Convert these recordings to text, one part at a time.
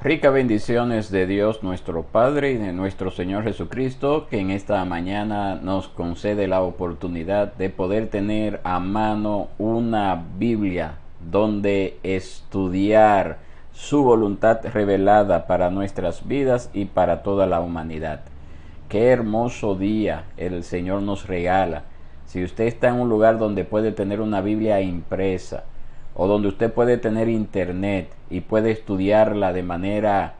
Ricas bendiciones de Dios nuestro Padre y de nuestro Señor Jesucristo, que en esta mañana nos concede la oportunidad de poder tener a mano una Biblia donde estudiar su voluntad revelada para nuestras vidas y para toda la humanidad. Qué hermoso día el Señor nos regala. Si usted está en un lugar donde puede tener una Biblia impresa, o donde usted puede tener internet y puede estudiarla de manera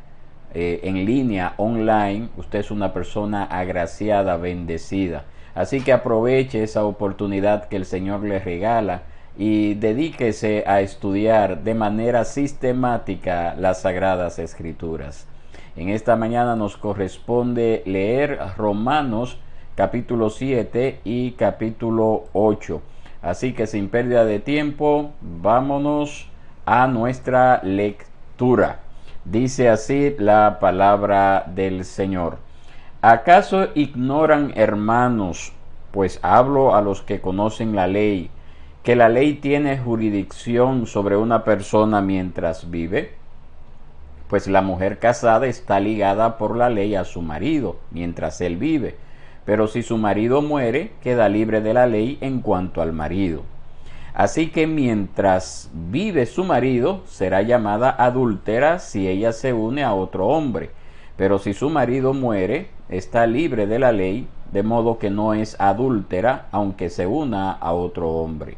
en línea, online, usted es una persona agraciada, bendecida. Así que aproveche esa oportunidad que el Señor le regala y dedíquese a estudiar de manera sistemática las Sagradas Escrituras. En esta mañana nos corresponde leer Romanos capítulo 7 y capítulo 8. Así que sin pérdida de tiempo, vámonos a nuestra lectura. Dice así la palabra del Señor. ¿Acaso ignoran, hermanos, pues hablo a los que conocen la ley, que la ley tiene jurisdicción sobre una persona mientras vive? Pues la mujer casada está ligada por la ley a su marido mientras él vive. Pero si su marido muere, queda libre de la ley en cuanto al marido. Así que mientras vive su marido, será llamada adúltera si ella se une a otro hombre. Pero si su marido muere, está libre de la ley, de modo que no es adúltera, aunque se una a otro hombre.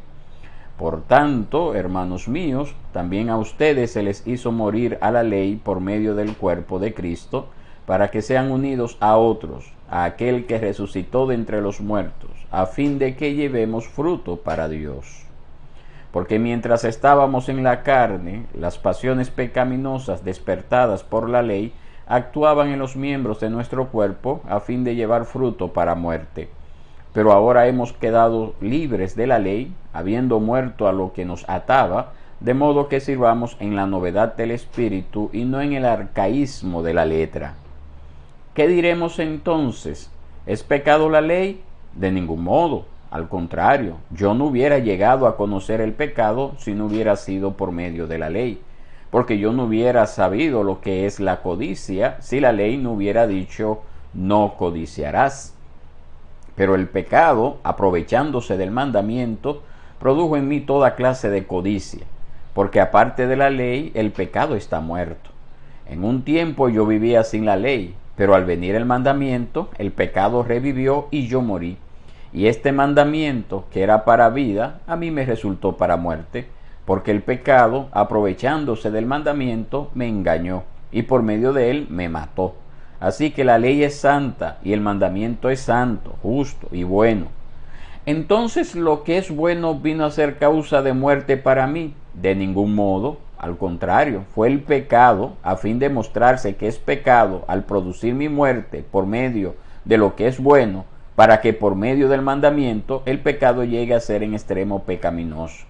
Por tanto, hermanos míos, también a ustedes se les hizo morir a la ley por medio del cuerpo de Cristo, para que sean unidos a otros, a aquel que resucitó de entre los muertos, a fin de que llevemos fruto para Dios. Porque mientras estábamos en la carne, las pasiones pecaminosas despertadas por la ley actuaban en los miembros de nuestro cuerpo a fin de llevar fruto para muerte. Pero ahora hemos quedado libres de la ley, habiendo muerto a lo que nos ataba, de modo que sirvamos en la novedad del Espíritu y no en el arcaísmo de la letra. ¿Qué diremos entonces? ¿Es pecado la ley? De ningún modo. Al contrario, yo no hubiera llegado a conocer el pecado si no hubiera sido por medio de la ley, porque yo no hubiera sabido lo que es la codicia si la ley no hubiera dicho no codiciarás. Pero el pecado, aprovechándose del mandamiento, produjo en mí toda clase de codicia, porque aparte de la ley, el pecado está muerto. En un tiempo yo vivía sin la ley, pero al venir el mandamiento, el pecado revivió y yo morí. Y este mandamiento, que era para vida, a mí me resultó para muerte, porque el pecado, aprovechándose del mandamiento, me engañó, y por medio de él me mató. Así que la ley es santa, y el mandamiento es santo, justo y bueno. Entonces, ¿lo que es bueno vino a ser causa de muerte para mí? De ningún modo. Al contrario, fue el pecado, a fin de mostrarse que es pecado al producir mi muerte por medio de lo que es bueno, para que por medio del mandamiento el pecado llegue a ser en extremo pecaminoso.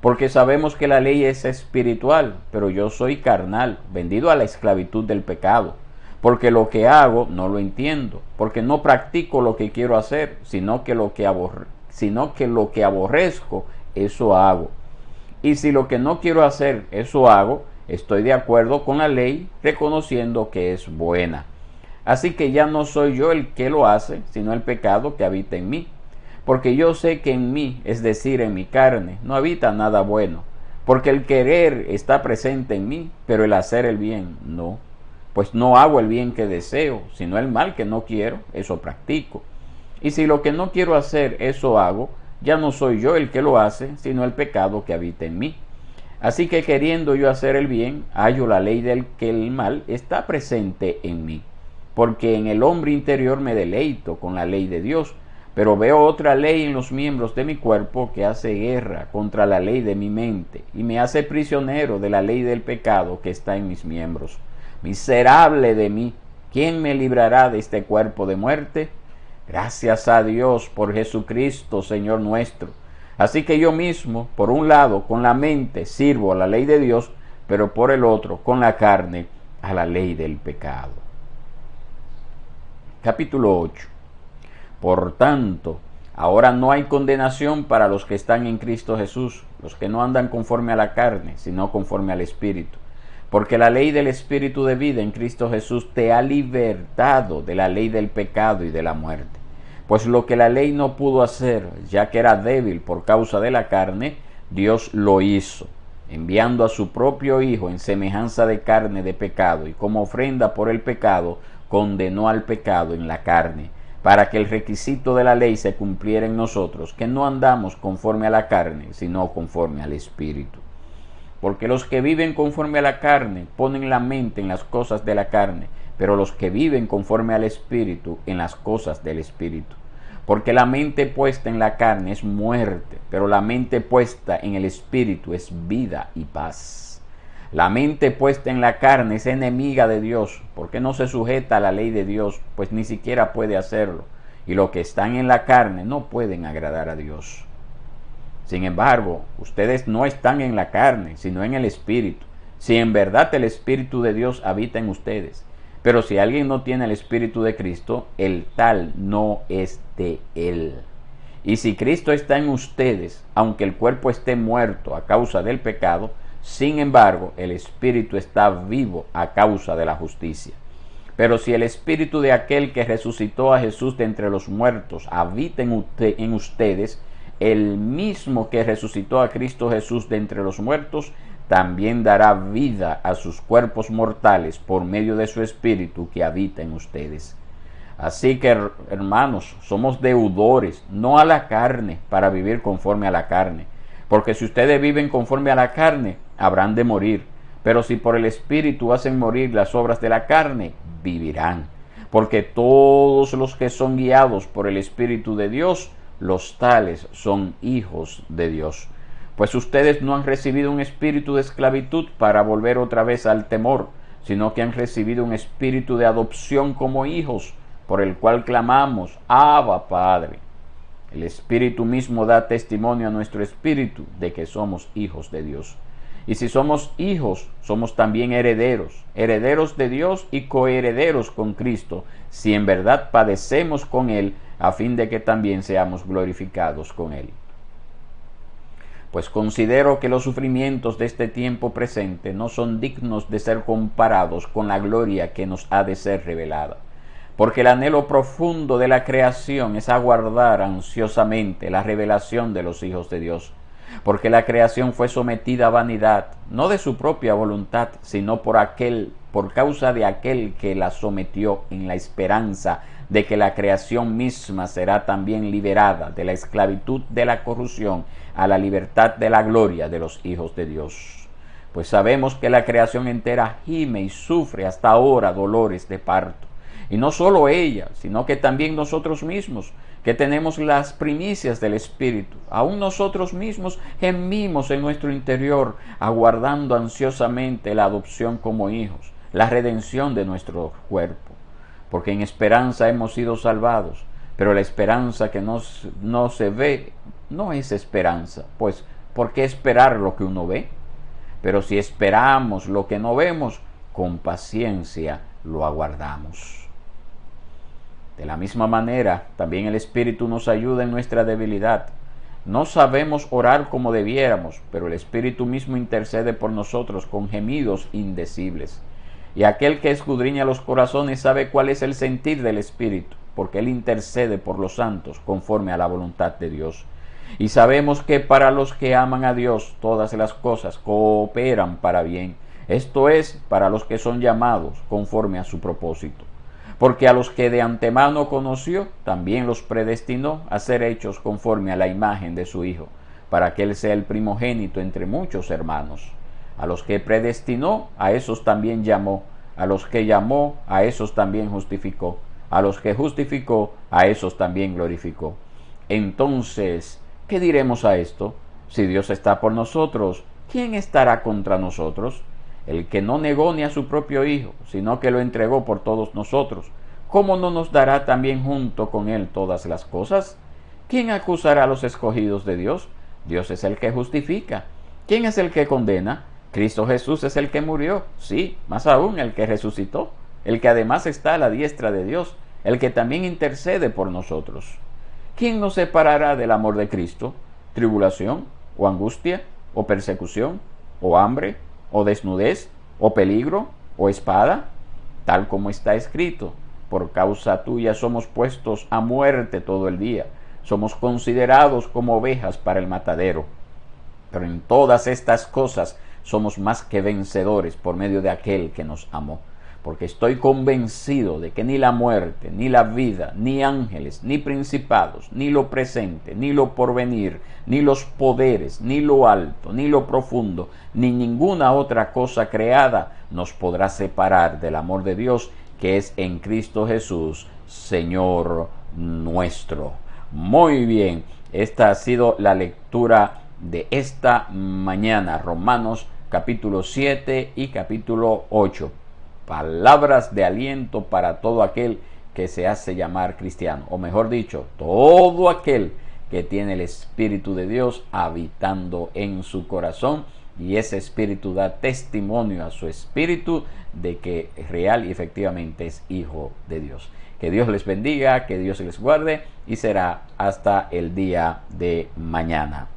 Porque sabemos que la ley es espiritual, pero yo soy carnal, vendido a la esclavitud del pecado. Porque lo que hago no lo entiendo, porque no practico lo que quiero hacer, sino que lo que aborrezco, eso hago. Y si lo que no quiero hacer, eso hago, estoy de acuerdo con la ley, reconociendo que es buena. Así que ya no soy yo el que lo hace, sino el pecado que habita en mí. Porque yo sé que en mí, es decir, en mi carne, no habita nada bueno. Porque el querer está presente en mí, pero el hacer el bien no. Pues no hago el bien que deseo, sino el mal que no quiero, eso practico. Y si lo que no quiero hacer, eso hago, ya no soy yo el que lo hace, sino el pecado que habita en mí. Así que queriendo yo hacer el bien, hallo la ley del que el mal está presente en mí. Porque en el hombre interior me deleito con la ley de Dios, pero veo otra ley en los miembros de mi cuerpo que hace guerra contra la ley de mi mente y me hace prisionero de la ley del pecado que está en mis miembros. Miserable de mí, ¿quién me librará de este cuerpo de muerte? Gracias a Dios por Jesucristo, Señor nuestro. Así que yo mismo, por un lado, con la mente sirvo a la ley de Dios, pero por el otro, con la carne, a la ley del pecado. Capítulo 8. Por tanto, ahora no hay condenación para los que están en Cristo Jesús, los que no andan conforme a la carne, sino conforme al Espíritu. Porque la ley del Espíritu de vida en Cristo Jesús te ha libertado de la ley del pecado y de la muerte. Pues lo que la ley no pudo hacer, ya que era débil por causa de la carne, Dios lo hizo, enviando a su propio Hijo en semejanza de carne de pecado, y como ofrenda por el pecado, condenó al pecado en la carne, para que el requisito de la ley se cumpliera en nosotros, que no andamos conforme a la carne, sino conforme al Espíritu. Porque los que viven conforme a la carne ponen la mente en las cosas de la carne, pero los que viven conforme al Espíritu en las cosas del Espíritu. Porque la mente puesta en la carne es muerte, pero la mente puesta en el Espíritu es vida y paz. La mente puesta en la carne es enemiga de Dios, porque no se sujeta a la ley de Dios, pues ni siquiera puede hacerlo. Y los que están en la carne no pueden agradar a Dios. Sin embargo, ustedes no están en la carne, sino en el Espíritu, si en verdad el Espíritu de Dios habita en ustedes. Pero si alguien no tiene el Espíritu de Cristo, el tal no es de él. Y si Cristo está en ustedes, aunque el cuerpo esté muerto a causa del pecado, sin embargo, el Espíritu está vivo a causa de la justicia. Pero si el Espíritu de aquel que resucitó a Jesús de entre los muertos habita en ustedes, el mismo que resucitó a Cristo Jesús de entre los muertos, también dará vida a sus cuerpos mortales por medio de su Espíritu que habita en ustedes. Así que, hermanos, somos deudores, no a la carne, para vivir conforme a la carne. Porque si ustedes viven conforme a la carne, habrán de morir. Pero si por el Espíritu hacen morir las obras de la carne, vivirán. Porque todos los que son guiados por el Espíritu de Dios, los tales son hijos de Dios. Pues ustedes no han recibido un espíritu de esclavitud para volver otra vez al temor, sino que han recibido un espíritu de adopción como hijos, por el cual clamamos, Abba, Padre. El Espíritu mismo da testimonio a nuestro espíritu de que somos hijos de Dios. Y si somos hijos, somos también herederos, herederos de Dios y coherederos con Cristo, si en verdad padecemos con Él, a fin de que también seamos glorificados con Él. Pues considero que los sufrimientos de este tiempo presente no son dignos de ser comparados con la gloria que nos ha de ser revelada. Porque el anhelo profundo de la creación es aguardar ansiosamente la revelación de los hijos de Dios. Porque la creación fue sometida a vanidad, no de su propia voluntad, sino por causa de aquel que la sometió, en la esperanza de que la creación misma será también liberada de la esclavitud de la corrupción a la libertad de la gloria de los hijos de Dios. Pues sabemos que la creación entera gime y sufre hasta ahora dolores de parto. Y no solo ella, sino que también nosotros mismos, que tenemos las primicias del Espíritu, aún nosotros mismos gemimos en nuestro interior, aguardando ansiosamente la adopción como hijos, la redención de nuestro cuerpo. Porque en esperanza hemos sido salvados, pero la esperanza que no se ve no es esperanza, pues ¿por qué esperar lo que uno ve? Pero si esperamos lo que no vemos, con paciencia lo aguardamos. De la misma manera, también el Espíritu nos ayuda en nuestra debilidad. No sabemos orar como debiéramos, pero el Espíritu mismo intercede por nosotros con gemidos indecibles. Y aquel que escudriña los corazones sabe cuál es el sentir del Espíritu, porque Él intercede por los santos conforme a la voluntad de Dios. Y sabemos que para los que aman a Dios todas las cosas cooperan para bien, esto es, para los que son llamados conforme a su propósito. Porque a los que de antemano conoció, también los predestinó a ser hechos conforme a la imagen de su Hijo, para que Él sea el primogénito entre muchos hermanos. A los que predestinó, a esos también llamó. A los que llamó, a esos también justificó. A los que justificó, a esos también glorificó. Entonces, ¿qué diremos a esto? Si Dios está por nosotros, ¿quién estará contra nosotros? El que no negó ni a su propio Hijo, sino que lo entregó por todos nosotros, ¿cómo no nos dará también junto con Él todas las cosas? ¿Quién acusará a los escogidos de Dios? Dios es el que justifica. ¿Quién es el que condena? Cristo Jesús es el que murió, sí, más aún el que resucitó, el que además está a la diestra de Dios, el que también intercede por nosotros. ¿Quién nos separará del amor de Cristo? ¿Tribulación, o angustia, o persecución, o hambre, o desnudez, o peligro, o espada, tal como está escrito. Por causa tuya somos puestos a muerte todo el día. Somos considerados como ovejas para el matadero. Pero en todas estas cosas somos más que vencedores por medio de aquel que nos amó. Porque estoy convencido de que ni la muerte, ni la vida, ni ángeles, ni principados, ni lo presente, ni lo porvenir, ni los poderes, ni lo alto, ni lo profundo, ni ninguna otra cosa creada nos podrá separar del amor de Dios que es en Cristo Jesús, Señor nuestro. Muy bien, esta ha sido la lectura de esta mañana, Romanos capítulo 7 y capítulo 8. Palabras de aliento para todo aquel que se hace llamar cristiano, o mejor dicho, todo aquel que tiene el Espíritu de Dios habitando en su corazón, y ese Espíritu da testimonio a su espíritu de que real y efectivamente es hijo de Dios. Que Dios les bendiga, que Dios les guarde, y será hasta el día de mañana.